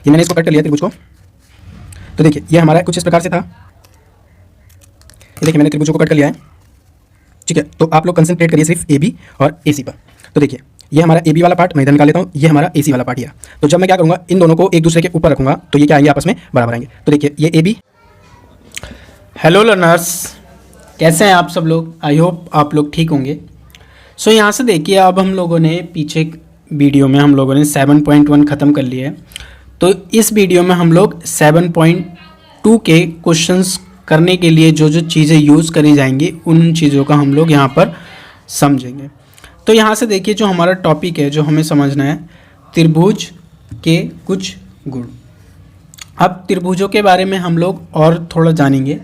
ये मैंने इसको कट कर लिया त्रिभुज को। तो देखिए ये हमारा कुछ इस प्रकार से था। ये देखिए मैंने त्रिभुजों को कट कर लिया है, ठीक है। तो आप लोग कंसंट्रेट करिए सिर्फ ए बी और ए सी पर। तो देखिए ये हमारा ए बी वाला पार्ट मैं इधर निकाल लेता हूँ, ये हमारा ए सी वाला पार्ट है। तो जब मैं क्या करूँगा, इन दोनों को एक दूसरे के ऊपर रखूँगा तो ये क्या आएंगे, आपस में बराबर आएंगे। तो देखिए ये ए बी। हेलो लर्नर्स, कैसे हैं आप सब लोग? आई होप आप लोग ठीक होंगे। सो यहाँ से देखिए अब हम लोगों ने पीछे वीडियो में हम लोगों ने 7.1 ख़त्म कर लिया है। तो इस वीडियो में हम लोग 7.2 के क्वेश्चंस करने के लिए जो जो चीज़ें यूज़ करी जाएंगी उन चीज़ों का हम लोग यहाँ पर समझेंगे। तो यहाँ से देखिए जो हमारा टॉपिक है, जो हमें समझना है, त्रिभुज के कुछ गुण। अब त्रिभुजों के बारे में हम लोग और थोड़ा जानेंगे।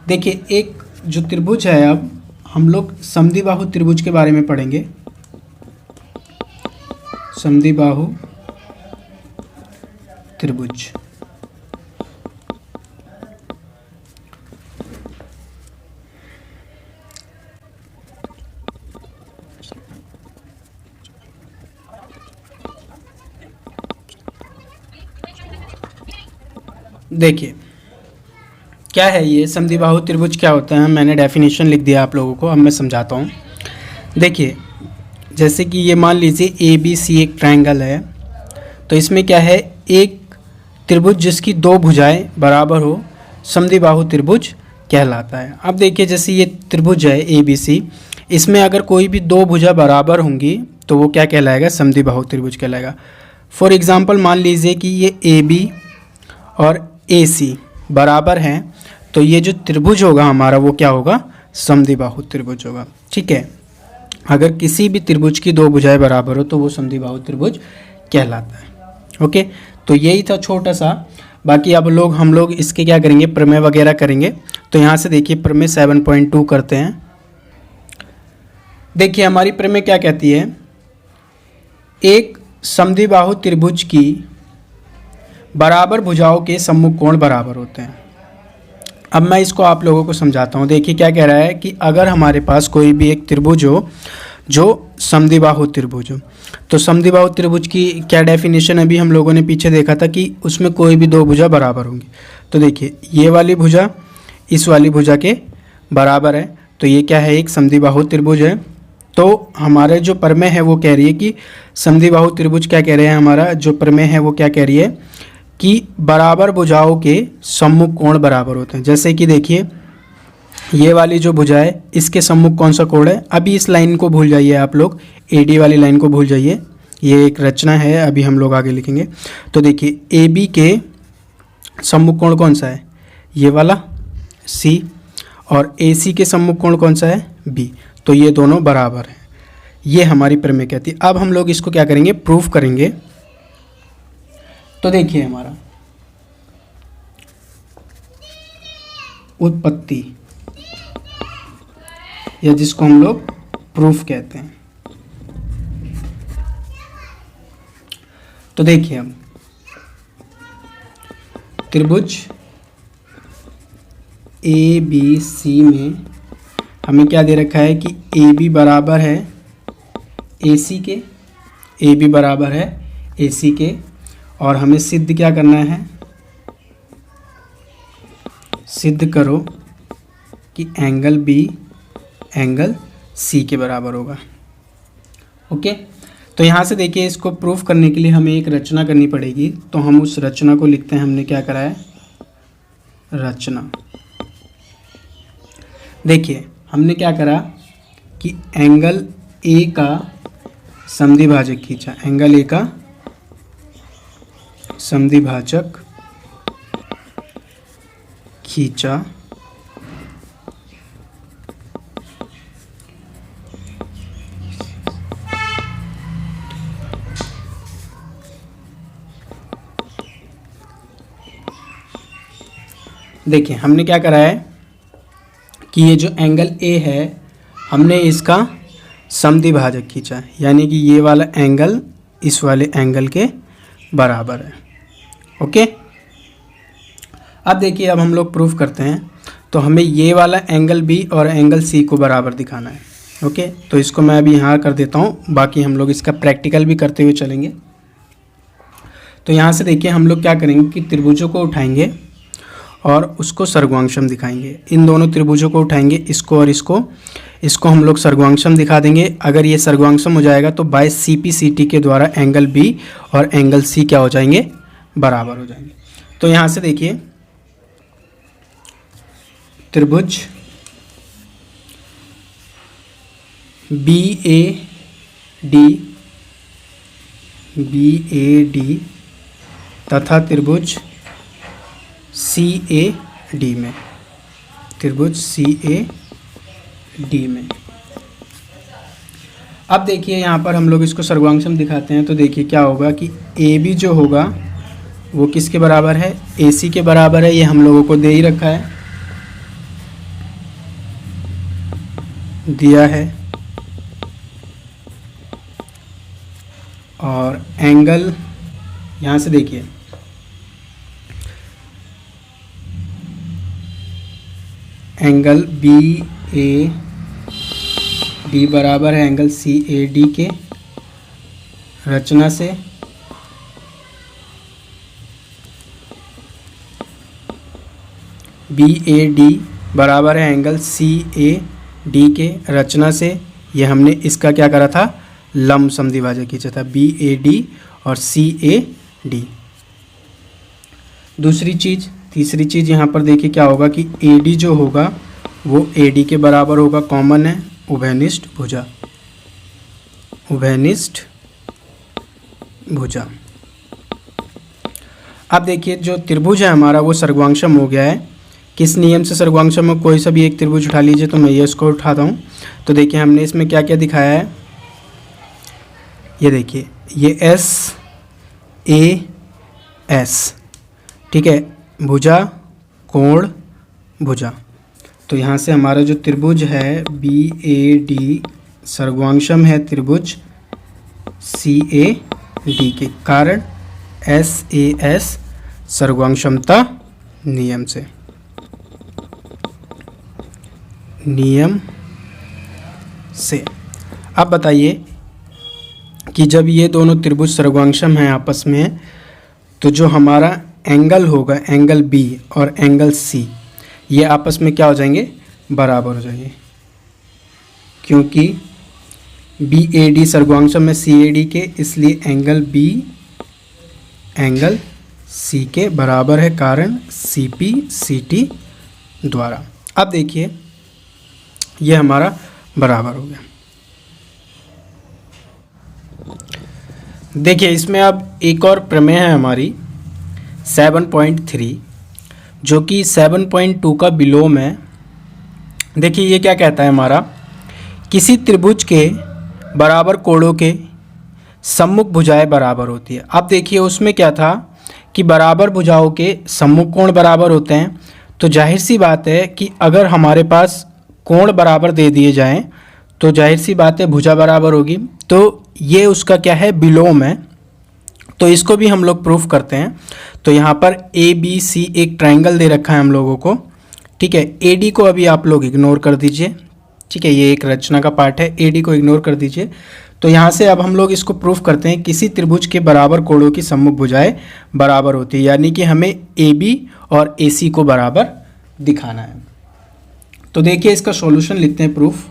देखिए एक जो त्रिभुज है, अब हम लोग समद्विबाहु त्रिभुज के बारे में पढ़ेंगे। समद्विबाहु त्रिभुज। देखिए क्या है ये समद्विबाहु त्रिभुज, क्या होता है, मैंने डेफिनेशन लिख दिया आप लोगों को, अब मैं समझाता हूँ। देखिए जैसे कि ये मान लीजिए ए बी सी एक ट्रायंगल है, तो इसमें क्या है, एक त्रिभुज जिसकी दो भुजाएं बराबर हो समद्विबाहु त्रिभुज कहलाता है। अब देखिए जैसे ये त्रिभुज है ए बी सी, इसमें अगर कोई भी दो भुजा बराबर होंगी तो वो क्या कहलाएगा, समद्विबाहु त्रिभुज कहलाएगा। फॉर एग्जांपल मान लीजिए कि ये ए बी और ए सी बराबर हैं, तो ये जो त्रिभुज होगा हमारा वो क्या होगा, समद्विबाहु त्रिभुज होगा, ठीक है। अगर किसी भी त्रिभुज की दो भुजाएं बराबर हो तो वो समद्विबाहु त्रिभुज कहलाता है। ओके, तो यही था छोटा सा। बाकी अब हम लोग इसके क्या करेंगे, प्रमेय वगैरह करेंगे। तो यहाँ से देखिए प्रमेय 7.2 करते हैं। देखिए हमारी प्रमेय क्या कहती है, एक समद्विबाहु त्रिभुज की बराबर भुजाओं के सम्मुख कोण बराबर होते हैं। अब मैं इसको आप लोगों को समझाता हूँ। देखिए क्या कह रहा है कि अगर हमारे पास कोई भी एक त्रिभुज हो जो समद्विबाहु त्रिभुज हो, तो समद्विबाहु त्रिभुज की क्या डेफिनेशन अभी हम लोगों ने पीछे देखा था कि उसमें कोई भी दो भुजा बराबर होंगी। तो देखिए ये वाली भुजा इस वाली भुजा के बराबर है, तो ये क्या है, एक समद्विबाहु त्रिभुज है। तो हमारे जो प्रमेय है वो कह रही है कि समद्विबाहु त्रिभुज क्या कह रहे हैं, हमारा जो प्रमेय है वो क्या कह रही है कि बराबर भुजाओं के सम्मुख कोण बराबर होते हैं। जैसे कि देखिए ये वाली जो भुजा है इसके सम्मुख कौन सा कोण है, अभी इस लाइन को भूल जाइए आप लोग, एडी वाली लाइन को भूल जाइए, ये एक रचना है, अभी हम लोग आगे लिखेंगे। तो देखिए ए बी के सम्मुख कोण कौन सा है, ये वाला सी, और ए सी के सम्मुख कोण कौन सा है, बी। तो ये दोनों बराबर हैं, ये हमारी प्रमेय कहती है। अब हम लोग इसको क्या करेंगे, प्रूफ करेंगे। तो देखिए हमारा उत्पत्ति, या जिसको हम लोग प्रूफ कहते हैं। तो देखिए हम त्रिभुज ए बी सी में हमें क्या दे रखा है कि ए बी बराबर है ए सी के, ए बी बराबर है ए सी के, और हमें सिद्ध क्या करना है, सिद्ध करो कि एंगल बी एंगल सी के बराबर होगा। ओके, तो यहाँ से देखिए इसको प्रूफ करने के लिए हमें एक रचना करनी पड़ेगी। तो हम उस रचना को लिखते हैं, हमने क्या करा है, रचना। देखिए हमने क्या करा कि एंगल ए का समद्विभाजक खींचा, एंगल ए का समद्विभाजक खींचा, देखिए हमने क्या करा है कि ये जो एंगल ए है हमने इसका समद्विभाजक खींचा, यानी कि ये वाला एंगल इस वाले एंगल के बराबर है। ओके, अब देखिए अब हम लोग प्रूफ करते हैं। तो हमें ये वाला एंगल बी और एंगल सी को बराबर दिखाना है। ओके, तो इसको मैं अभी यहाँ कर देता हूँ, बाकी हम लोग इसका प्रैक्टिकल भी करते हुए चलेंगे। तो यहाँ से देखिए हम लोग क्या करेंगे कि त्रिभुजों को उठाएंगे और उसको सर्वांगशम दिखाएंगे। इन दोनों त्रिभुजों को उठाएंगे, इसको और इसको हम लोग सर्वांगशम दिखा देंगे। अगर ये सर्वांगशम हो जाएगा तो बाय CPCT के द्वारा एंगल B और एंगल C क्या हो जाएंगे, बराबर हो जाएंगे। तो यहाँ से देखिए त्रिभुज BAD तथा त्रिभुज CAD में, त्रिभुज CAD में। अब देखिए यहाँ पर हम लोग इसको सर्वांगशम दिखाते हैं, तो देखिए क्या होगा कि AB जो होगा वो किसके बराबर है, AC के बराबर है। ये हम लोगों को दे ही रखा है, दिया है। और एंगल यहाँ से देखिए एंगल BAD बराबर है एंगल CAD के। रचना से BAD बराबर है एंगल CAD के। रचना से ये हमने इसका क्या करा था, लंब समद्विभाजक खींचा था, BAD और CAD। दूसरी चीज़, तीसरी चीज़ यहाँ पर देखिए क्या होगा कि AD जो होगा वो AD के बराबर होगा, कॉमन है, उभयनिष्ठ भुजा, उभयनिष्ठ भुजा। अब देखिए जो त्रिभुज है हमारा वो सर्वांगशम हो गया है। किस नियम से सर्वांगशम है, कोई सा भी एक त्रिभुज उठा लीजिए। तो मैं ये इसको उठाता हूँ। तो देखिए हमने इसमें क्या क्या दिखाया है, ये देखिए ये SAS, ठीक है, भुजा कोण भुजा। तो यहाँ से हमारा जो त्रिभुज है BAD सर्वांगशम है त्रिभुज CAD के कारण SAS सर्वांगशमता नियम से, नियम से। अब बताइए कि जब ये दोनों त्रिभुज सर्वांगशम हैं आपस में, तो जो हमारा एंगल होगा, एंगल B और एंगल C, ये आपस में क्या हो जाएंगे, बराबर हो जाएंगे। क्योंकि BAD सर्वांगशम है CAD के, इसलिए एंगल B एंगल C के बराबर है, कारण CPCT द्वारा। अब देखिए ये हमारा बराबर हो गया। देखिए इसमें अब एक और प्रमेय है हमारी 7.3, जो कि 7.2 का विलोम है। देखिए ये क्या कहता है हमारा, किसी त्रिभुज के बराबर कोणों के सम्मुख भुजाएं बराबर होती है। अब देखिए उसमें क्या था कि बराबर भुजाओं के सम्मुख कोण बराबर होते हैं। तो जाहिर सी बात है कि अगर हमारे पास कोण बराबर दे दिए जाएं तो जाहिर सी बात है भुजा बराबर होगी। तो ये उसका क्या है, विलोम है। तो इसको भी हम लोग प्रूफ करते हैं। तो यहाँ पर ABC एक ट्रायंगल दे रखा है हम लोगों को, ठीक है। AD को अभी आप लोग इग्नोर कर दीजिए, ठीक है, ये एक रचना का पार्ट है, AD को इग्नोर कर दीजिए। तो यहाँ से अब हम लोग इसको प्रूफ करते हैं, किसी त्रिभुज के बराबर कोणों की सम्मुख भुजाएं बराबर होती है, यानी कि हमें AB और AC को बराबर दिखाना है। तो देखिए इसका सॉल्यूशन लिखते हैं, प्रूफ।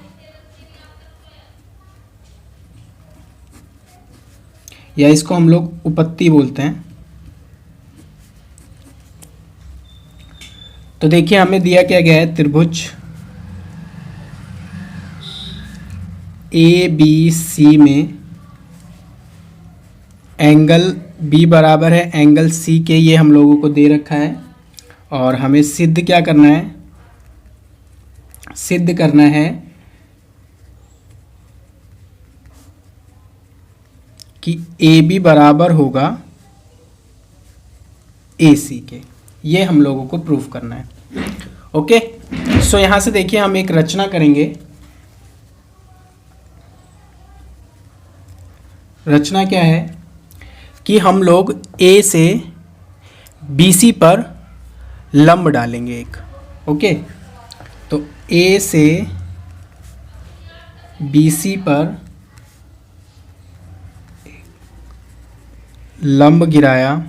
या इसको हम लोग उपपत्ति बोलते हैं। तो देखिए हमें दिया क्या गया है, त्रिभुज ABC में एंगल B बराबर है एंगल C के, ये हम लोगों को दे रखा है। और हमें सिद्ध क्या करना है, सिद्ध करना है कि AB बराबर होगा AC के, ये हम लोगों को प्रूफ करना है। ओके, सो यहाँ से देखिए हम एक रचना करेंगे। रचना क्या है कि हम लोग A से BC पर लंब डालेंगे एक। ओके, तो A से BC पर लंब गिराया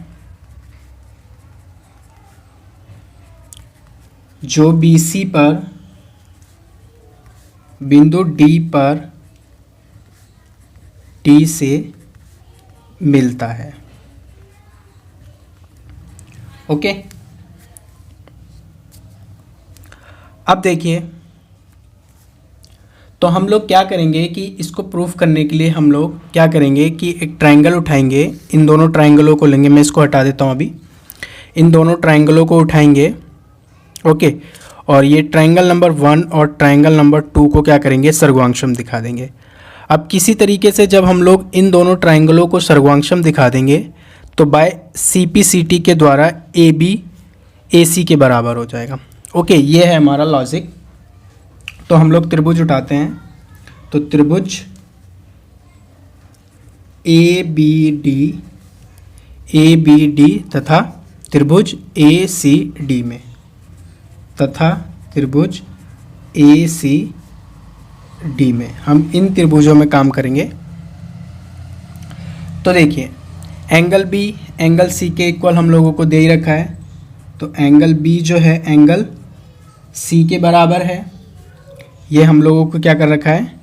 जो BC पर बिंदु D पर T से मिलता है। ओके, अब देखिए, तो हम लोग क्या करेंगे कि इसको प्रूफ करने के लिए हम लोग क्या करेंगे कि एक ट्रायंगल उठाएंगे, इन दोनों ट्रायंगलों को लेंगे, मैं इसको हटा देता हूँ अभी, इन दोनों ट्रायंगलों को उठाएंगे। ओके, और ये ट्रायंगल नंबर 1 और ट्रायंगल नंबर 2 को क्या करेंगे, सर्वांगसम दिखा देंगे। अब किसी तरीके से जब हम लोग इन दोनों ट्रायंगलों को सर्वांगसम दिखा देंगे तो बाय CP/CT के द्वारा AB AC के बराबर हो जाएगा। ओके, ये है हमारा लॉजिक। तो हम लोग त्रिभुज उठाते हैं, तो त्रिभुज ABD तथा त्रिभुज ACD में तथा त्रिभुज ACD में हम इन त्रिभुजों में काम करेंगे। तो देखिए, एंगल B एंगल C के इक्वल हम लोगों को दे ही रखा है, तो एंगल B जो है एंगल C के बराबर है, ये हम लोगों को क्या कर रखा है,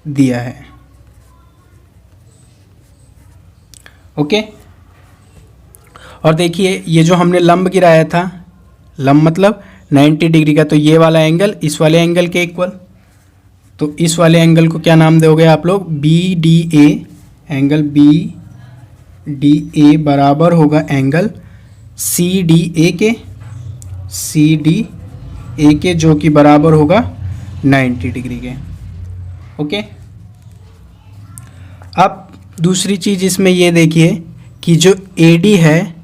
दिया है। ओके, और देखिए ये जो हमने लंब गिराया था, लंब मतलब 90 डिग्री का, तो ये वाला एंगल इस वाले एंगल के इक्वल, तो इस वाले एंगल को क्या नाम दोगे आप लोग, BDA। एंगल BDA बराबर होगा एंगल CDA के, जो कि बराबर होगा 90 डिग्री के। ओके, अब दूसरी चीज़ इसमें ये देखिए कि जो AD है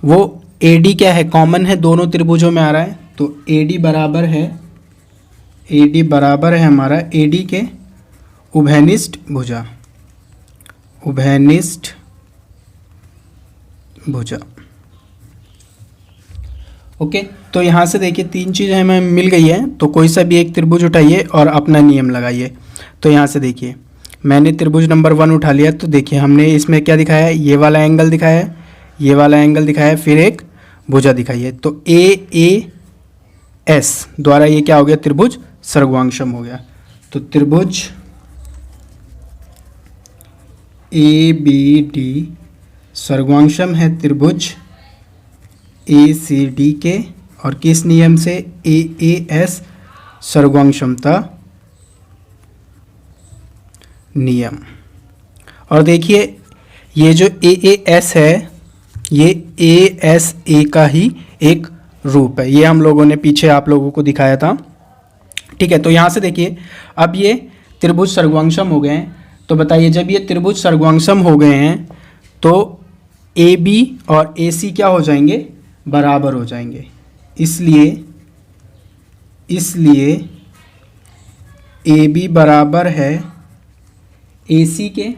वो AD क्या है, कॉमन है, दोनों त्रिभुजों में आ रहा है, तो AD बराबर है हमारा AD के उभयनिष्ठ भुजा। ओके, तो यहाँ से देखिए तीन चीज़ें हमें मिल गई है, तो कोई सा भी एक त्रिभुज उठाइए और अपना नियम लगाइए। तो यहाँ से देखिए, मैंने त्रिभुज नंबर 1 उठा लिया, तो देखिए हमने इसमें क्या दिखाया है, ये वाला एंगल दिखाया है, ये वाला एंगल दिखाया है, फिर एक भुजा दिखाई है, तो AAS द्वारा ये क्या हो गया, त्रिभुज सर्वांगसम हो गया। तो त्रिभुज ABD सर्वांगसम है त्रिभुज ACD के, और किस नियम से, AAS सर्वांगसमता नियम। और देखिए ये जो AAS है ये ASA का ही एक रूप है, ये हम लोगों ने पीछे आप लोगों को दिखाया था। ठीक है, तो यहाँ से देखिए अब ये त्रिभुज सर्वांगसम हो गए हैं, तो बताइए जब ये त्रिभुज सर्वांगसम हो गए हैं तो AB और AC क्या हो जाएंगे, बराबर हो जाएंगे। इसलिए AB बराबर है AC के,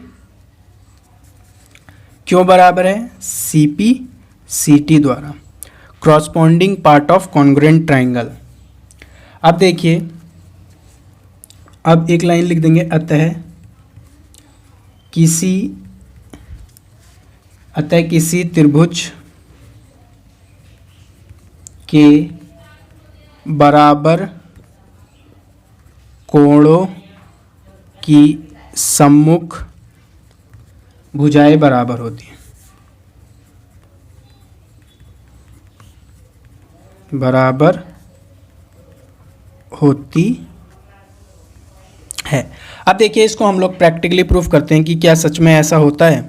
क्यों बराबर है, CP/CT द्वारा, corresponding part of congruent triangle. अब देखिए, अब एक लाइन लिख देंगे, अतः किसी त्रिभुज के बराबर कोणों की सम्मुख भुजाएं बराबर होती हैं, बराबर होती है। अब देखिए इसको हम लोग प्रैक्टिकली प्रूफ करते हैं कि क्या सच में ऐसा होता है।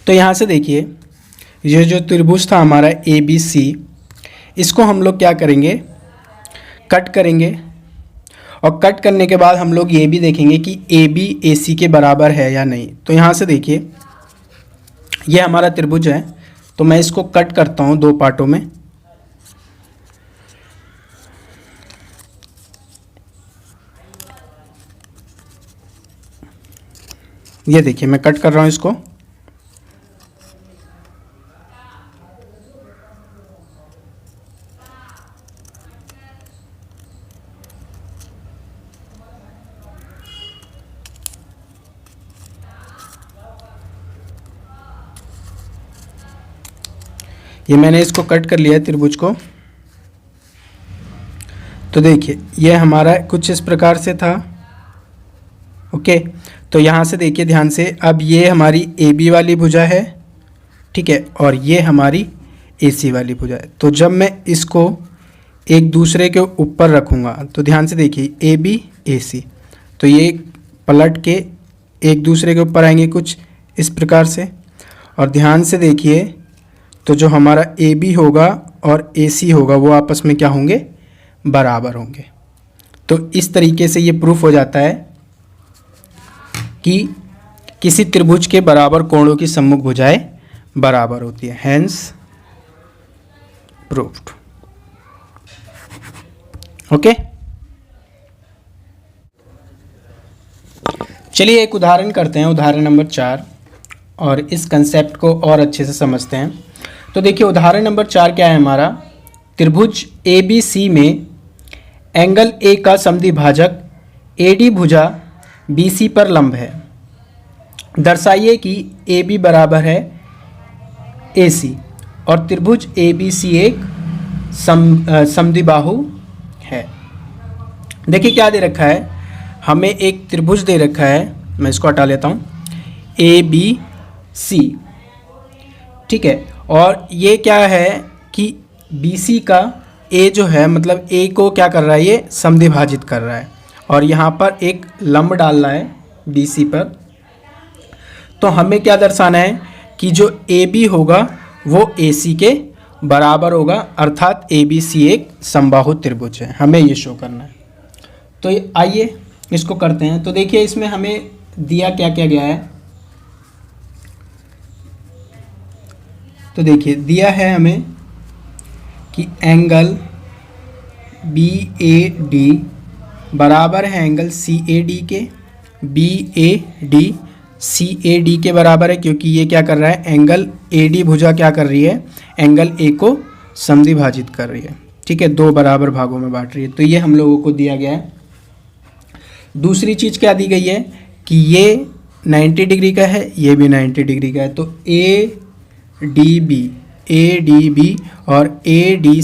तो यहाँ से देखिए ये जो त्रिभुज था हमारा ABC, इसको हम लोग क्या करेंगे, कट करेंगे, और कट करने के बाद हम लोग ये भी देखेंगे कि AB AC के बराबर है या नहीं। तो यहाँ से देखिए ये हमारा त्रिभुज है, तो मैं इसको कट करता हूँ दो पार्टों में। ये देखिए मैं कट कर रहा हूँ इसको। ये मैंने इसको कट कर लिया है त्रिभुज को। तो देखिए ये हमारा कुछ इस प्रकार से था। ओके, तो यहाँ से देखिए ध्यान से, अब ये हमारी ए बी वाली भुजा है, ठीक है, और ये हमारी ए सी वाली भुजा है। तो जब मैं इसको एक दूसरे के ऊपर रखूँगा तो ध्यान से देखिए ए बी ए सी, तो ये पलट के एक दूसरे के ऊपर आएंगे कुछ इस प्रकार से। और ध्यान से देखिए तो जो हमारा ए बी होगा और ए सी होगा वो आपस में क्या होंगे, बराबर होंगे। तो इस तरीके से ये प्रूफ हो जाता है कि किसी त्रिभुज के बराबर कोणों की सम्मुख भुजाएं बराबर होती है, हैंस प्रूव्ड। ओके, चलिए एक उदाहरण करते हैं, उदाहरण नंबर 4, और इस कंसेप्ट को और अच्छे से समझते हैं। तो देखिए उदाहरण नंबर 4 क्या है हमारा, त्रिभुज ए बी सी में एंगल ए का समद्विभाजक ए डी भुजा बी सी पर लंब है। दर्शाइए कि ए बी बराबर है ए सी और त्रिभुज ए बी सी एक समद्विबाहु है। देखिए क्या दे रखा है, हमें एक त्रिभुज दे रखा है, मैं इसको हटा लेता हूँ, ए बी सी, ठीक है, और ये क्या है कि बी सी का ए जो है मतलब ए को क्या कर रहा है, ये समद्विभाजित कर रहा है, और यहाँ पर एक लंब डाल रहा है बी सी पर। तो हमें क्या दर्शाना है कि जो ए बी होगा वो ए सी के बराबर होगा, अर्थात ए बी सी एक समबाहु त्रिभुज है, हमें ये शो करना है। तो आइए इसको करते हैं। तो देखिए इसमें हमें दिया क्या क्या गया है, तो देखिए दिया है हमें कि एंगल बी ए डी बराबर है एंगल सी ए डी के, B A D C A D के बराबर है, क्योंकि ये क्या कर रहा है, एंगल ए डी भुजा क्या कर रही है, एंगल ए को समद्विभाजित कर रही है, ठीक है, दो बराबर भागों में बांट रही है। तो ये हम लोगों को दिया गया है। दूसरी चीज़ क्या दी गई है कि ये 90 डिग्री का है, ये भी 90 डिग्री का है, तो ए डी बी और ए डी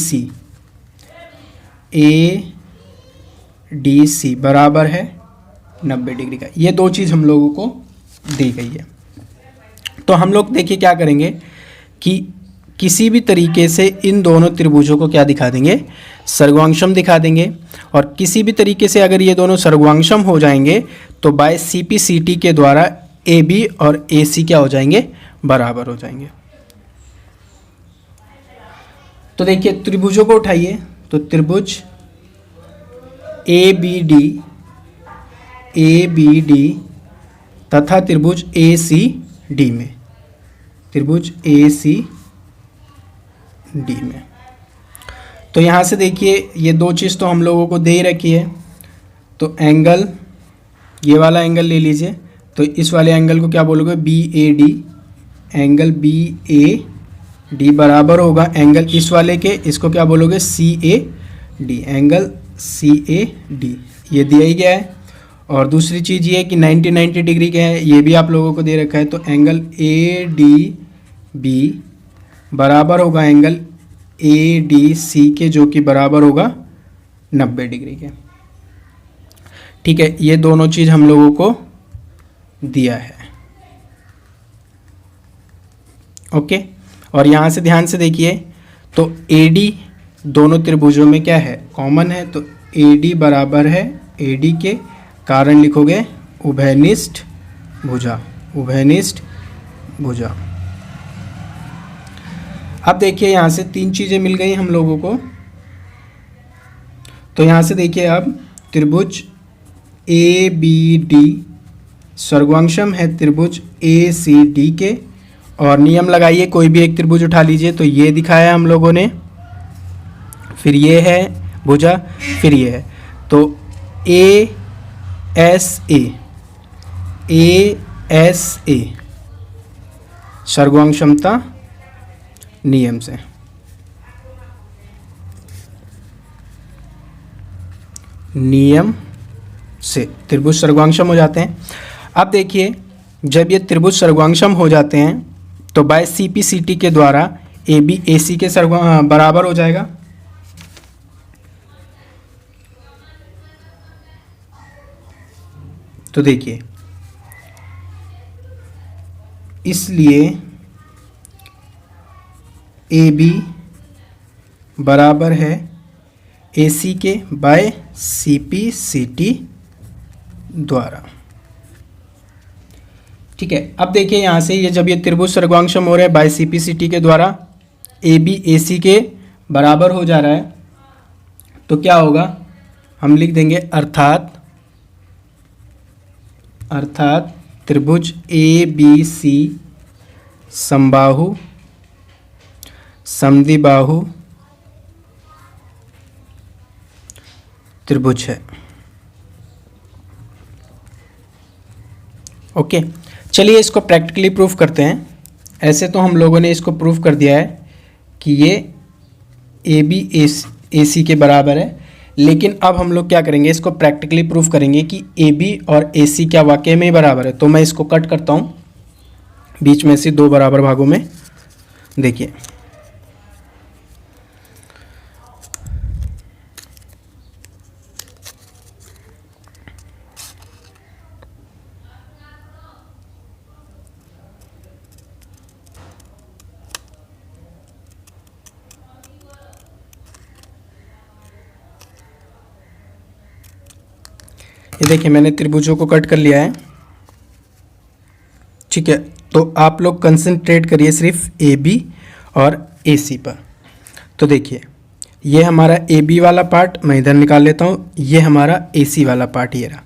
सी बराबर है 90 डिग्री का। ये दो चीज़ हम लोगों को दी गई है। तो हम लोग देखिए क्या करेंगे कि किसी भी तरीके से इन दोनों त्रिभुजों को क्या दिखा देंगे, सर्वांशम दिखा देंगे, और किसी भी तरीके से अगर ये दोनों सर्वांशम हो जाएंगे तो by C P C T के द्वारा ए बी और ए सी क्या हो जाएंगे, बराबर हो जाएंगे। तो देखिए त्रिभुजों को उठाइए, तो त्रिभुज ए बी डी तथा त्रिभुज ए सी डी में, त्रिभुज ए सी डी में। तो यहाँ से देखिए ये दो चीज़ तो हम लोगों को दे ही रखी है, तो एंगल ये वाला एंगल ले लीजिए, तो इस वाले एंगल को क्या बोलोगे, B A D, angle B A D बराबर होगा एंगल इस वाले के, इसको क्या बोलोगे, C A D, angle C A D, ये दिया ही गया है। और दूसरी चीज़ ये है कि 90 डिग्री का है, ये भी आप लोगों को दे रखा है, तो एंगल ए डी बी बराबर होगा एंगल ए डी सी के, जो कि बराबर होगा 90 डिग्री के, ठीक है। ये दोनों चीज़ हम लोगों को दिया है, ओके। और यहाँ से ध्यान से देखिए, तो ए डी दोनों त्रिभुजों में क्या है, कॉमन है, तो ए डी बराबर है ए डी के, कारण लिखोगे उभयनिष्ठ भुजा, उभयनिष्ठ भुजा। अब देखिए यहाँ से तीन चीज़ें मिल गई हम लोगों को। तो यहाँ से देखिए अब त्रिभुज ए बी डी सर्वांशम है त्रिभुज ए सी डी के, और नियम लगाइए, कोई भी एक त्रिभुज उठा लीजिए, तो ये दिखाया हम लोगों ने, फिर ये है भुजा, फिर ये है, तो ए एस ए सर्वांशमता नियम से, नियम से त्रिभुज सर्वांशम हो जाते हैं। अब देखिए जब ये त्रिभुज सर्वांशम हो जाते हैं तो by C P C T के द्वारा ए बी ए सी के बराबर हो जाएगा। तो देखिए, इसलिए ए बी बराबर है ए सी के by C P C T द्वारा। ठीक है, अब देखिए यहाँ से ये जब ये त्रिभुज सर्वांगसम हो रहा है by C P C T के द्वारा, ए बी ए सी के बराबर हो जा रहा है, तो क्या होगा, हम लिख देंगे अर्थात त्रिभुज ए बी सी समबाहु समद्विबाहु त्रिभुज है। ओके, चलिए इसको प्रैक्टिकली प्रूफ करते हैं। ऐसे तो हम लोगों ने इसको प्रूफ कर दिया है कि ये ए बी ए सी के बराबर है, लेकिन अब हम लोग क्या करेंगे, इसको प्रैक्टिकली प्रूफ करेंगे कि ए बी और ए सी क्या वाकई में ही बराबर है। तो मैं इसको कट करता हूँ बीच में से दो बराबर भागों में। देखिए, ये देखिए मैंने त्रिभुजों को कट कर लिया है। ठीक है, तो आप लोग कंसंट्रेट करिए सिर्फ ए बी और ए सी पर। तो देखिए, ये हमारा ए बी वाला पार्ट मैं इधर निकाल लेता हूँ, ये हमारा ए सी वाला पार्ट ये रहा।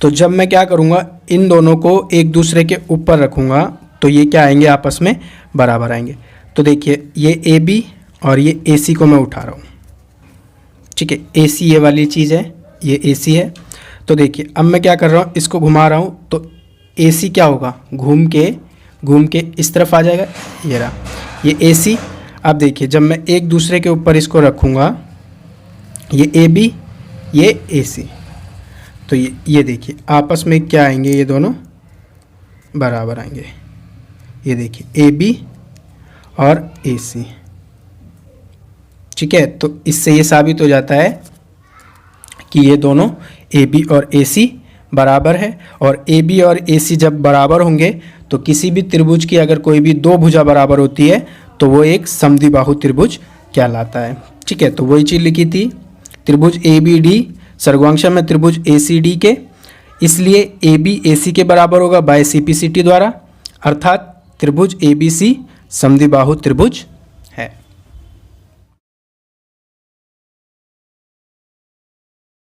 तो जब मैं क्या करूँगा, इन दोनों को एक दूसरे के ऊपर रखूँगा तो ये क्या आएंगे, आपस में बराबर आएंगे। तो देखिए, ये ए बी और ये ए सी को मैं उठा रहा हूँ। ठीक है, ए सी ये वाली चीज़ है, ये ए सी है। तो देखिए, अब मैं क्या कर रहा हूँ, इसको घुमा रहा हूँ तो ए सी क्या होगा, घूम के इस तरफ आ जाएगा, ये रहा ये ए सी। अब देखिए, जब मैं एक दूसरे के ऊपर इसको रखूँगा, ये ए बी ये ए सी, तो ये देखिए आपस में क्या आएंगे, ये दोनों बराबर आएंगे। ये देखिए ए बी और ए सी। ठीक है, तो इससे ये साबित हो जाता है कि ये दोनों ए बी और ए सी बराबर है। और ए बी और ए सी जब बराबर होंगे तो किसी भी त्रिभुज की अगर कोई भी दो भुजा बराबर होती है तो वो एक समद्विबाहु त्रिभुज कहलाता है। ठीक है, तो वही चीज़ लिखी थी, त्रिभुज ए बी डी सर्वांगसम है त्रिभुज ए सी डी के, इसलिए ए बी ए सी के बराबर होगा by C P C T द्वारा, अर्थात त्रिभुज ए बी सी समद्विबाहु त्रिभुज